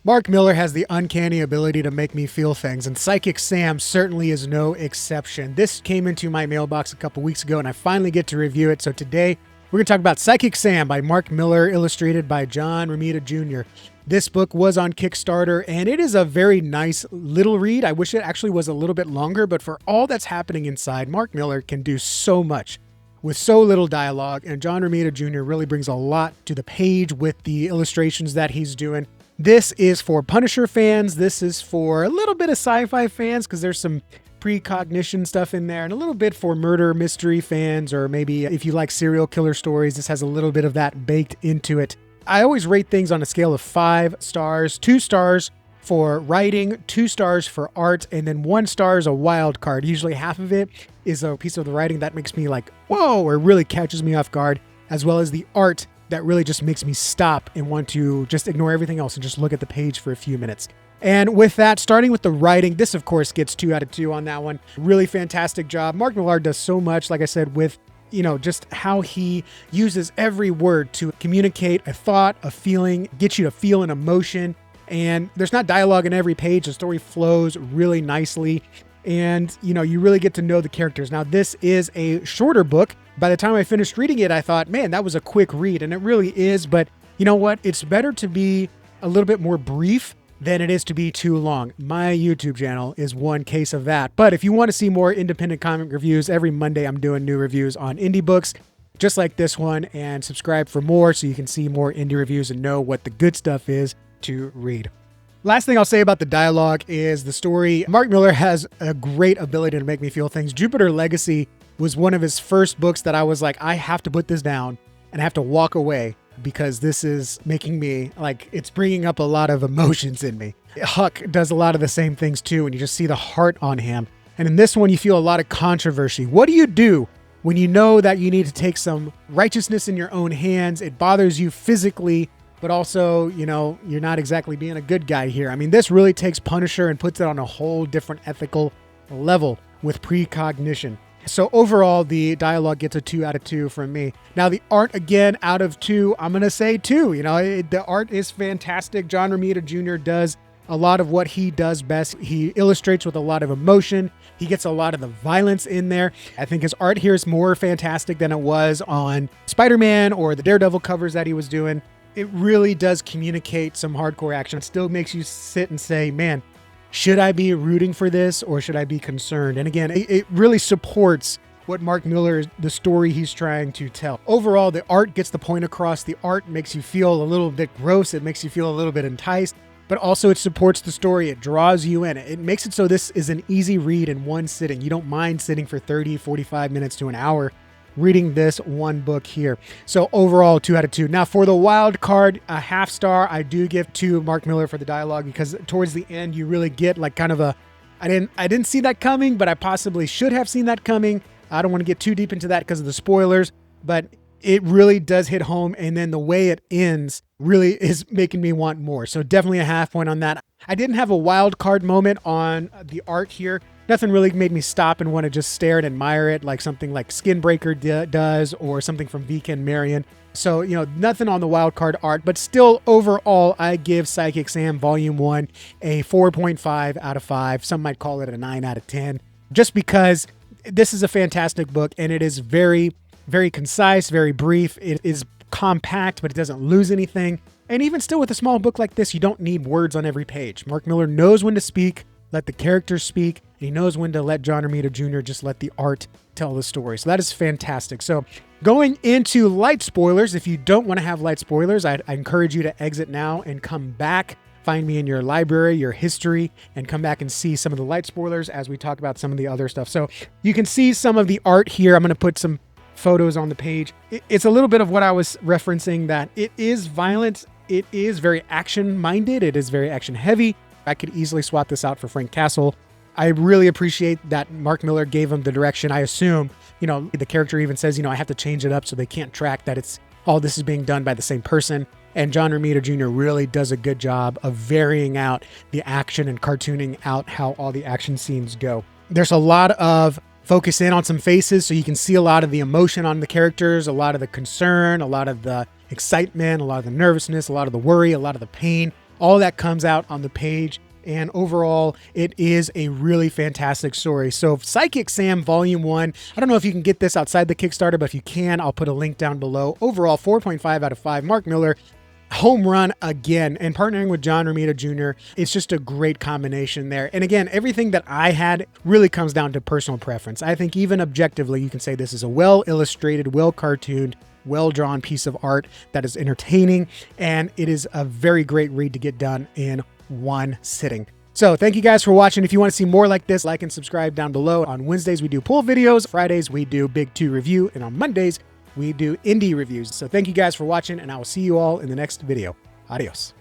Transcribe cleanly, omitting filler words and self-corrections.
Mark Millar has the uncanny ability to make me feel things, and Psychic Sam certainly is no exception. This came into my mailbox a couple weeks ago, and I finally get to review it. So today, we're going to talk about Psychic Sam by Mark Millar, illustrated by John Romita Jr. This book was on Kickstarter, and it is a very nice little read. I wish it actually was a little bit longer, but for all that's happening inside, Mark Millar can do so much with so little dialogue, and John Romita Jr. really brings a lot to the page with the illustrations that he's doing. This is for Punisher fans. This is for a little bit of sci-fi fans because there's some precognition stuff in there, and a little bit for murder mystery fans, or maybe if you like serial killer stories, this has a little bit of that baked into it. I always rate things on a scale of 5 stars, 2 stars for writing, 2 stars for art, and then 1 star is a wild card. Usually half of it is a piece of the writing that makes me like, whoa, or really catches me off guard, as well as the art that really just makes me stop and want to just ignore everything else and just look at the page for a few minutes. And with that, starting with the writing, this of course gets 2 out of 2 on that one. Really fantastic job. Mark Millar does so much, like I said, with just how he uses every word to communicate a thought, a feeling, get you to feel an emotion. And there's not dialogue in every page. The story flows really nicely. And, you really get to know the characters. Now, this is a shorter book. By the time I finished reading it, I thought, man, that was a quick read. And it really is. But you know what? It's better to be a little bit more brief than it is to be too long. My YouTube channel is one case of that. But if you want to see more independent comic reviews, every Monday I'm doing new reviews on indie books, just like this one. And subscribe for more so you can see more indie reviews and know what the good stuff is to read. Last thing I'll say about the dialogue is the story. Mark Millar has a great ability to make me feel things. Jupiter Legacy was one of his first books that I was like, I have to put this down and I have to walk away because this is making me like, it's bringing up a lot of emotions in me. Huck does a lot of the same things too, and you just see the heart on him. And in this one, you feel a lot of controversy. What do you do when you know that you need to take some righteousness in your own hands? It bothers you physically, but also, you're not exactly being a good guy here. I mean, this really takes Punisher and puts it on a whole different ethical level with precognition. So overall, the dialogue gets a 2 out of 2 from me. Now, the art, again, out of 2, I'm going to say 2. The art is fantastic. John Romita Jr. does a lot of what he does best. He illustrates with a lot of emotion. He gets a lot of the violence in there. I think his art here is more fantastic than it was on Spider-Man or the Daredevil covers that he was doing. It really does communicate some hardcore action. It still makes you sit and say, man, should I be rooting for this or should I be concerned? And again, it really supports what Mark Millar, the story he's trying to tell. Overall, the art gets the point across. The art makes you feel a little bit gross. It makes you feel a little bit enticed, but also it supports the story. It draws you in. It makes it so this is an easy read in one sitting. You don't mind sitting for 30, 45 minutes to an hour reading this one book here. So overall, 2 out of 2. Now for the wild card, a half star, I do give to Mark Millar for the dialogue because towards the end, you really get like kind of a, I didn't see that coming, but I possibly should have seen that coming. I don't want to get too deep into that because of the spoilers, but it really does hit home. And then the way it ends really is making me want more. So definitely a half point on that. I didn't have a wild card moment on the art here. Nothing really made me stop and want to just stare and admire it like something like Skinbreaker does or something from Vika and Marion. So, nothing on the wild card art, but still overall, I give Psychic Sam Volume 1 a 4.5 out of 5. Some might call it a 9 out of 10, just because this is a fantastic book and it is very, very concise, very brief. It is compact, but it doesn't lose anything. And even still with a small book like this, you don't need words on every page. Mark Millar knows when to speak, let the characters speak. He knows when to let John Romita Jr. just let the art tell the story. So that is fantastic. So going into light spoilers, if you don't want to have light spoilers, I encourage you to exit now and come back. Find me in your library, your history, and come back and see some of the light spoilers as we talk about some of the other stuff. So you can see some of the art here. I'm going to put some photos on the page. It's a little bit of what I was referencing, that it is violent. It is very action-minded. It is very action-heavy. I could easily swap this out for Frank Castle. I really appreciate that Mark Millar gave him the direction. I assume, the character even says, I have to change it up so they can't track that it's all this is being done by the same person. And John Romita Jr. really does a good job of varying out the action and cartooning out how all the action scenes go. There's a lot of focus in on some faces so you can see a lot of the emotion on the characters, a lot of the concern, a lot of the excitement, a lot of the nervousness, a lot of the worry, a lot of the pain. all that comes out on the page. And overall, it is a really fantastic story. So Psychic Sam Volume 1, I don't know if you can get this outside the Kickstarter, but if you can, I'll put a link down below. Overall, 4.5 out of 5. Mark Millar, home run again. And partnering with John Romita Jr., it's just a great combination there. And again, everything that I had really comes down to personal preference. I think even objectively, you can say this is a well-illustrated, well-cartooned, well-drawn piece of art that is entertaining, and it is a very great read to get done in one sitting. So thank you guys for watching. If you want to see more like this, like and subscribe down below. On Wednesdays, we do pool videos. Fridays, we do Big 2 review. And on Mondays, we do indie reviews. So thank you guys for watching, and I will see you all in the next video. Adios.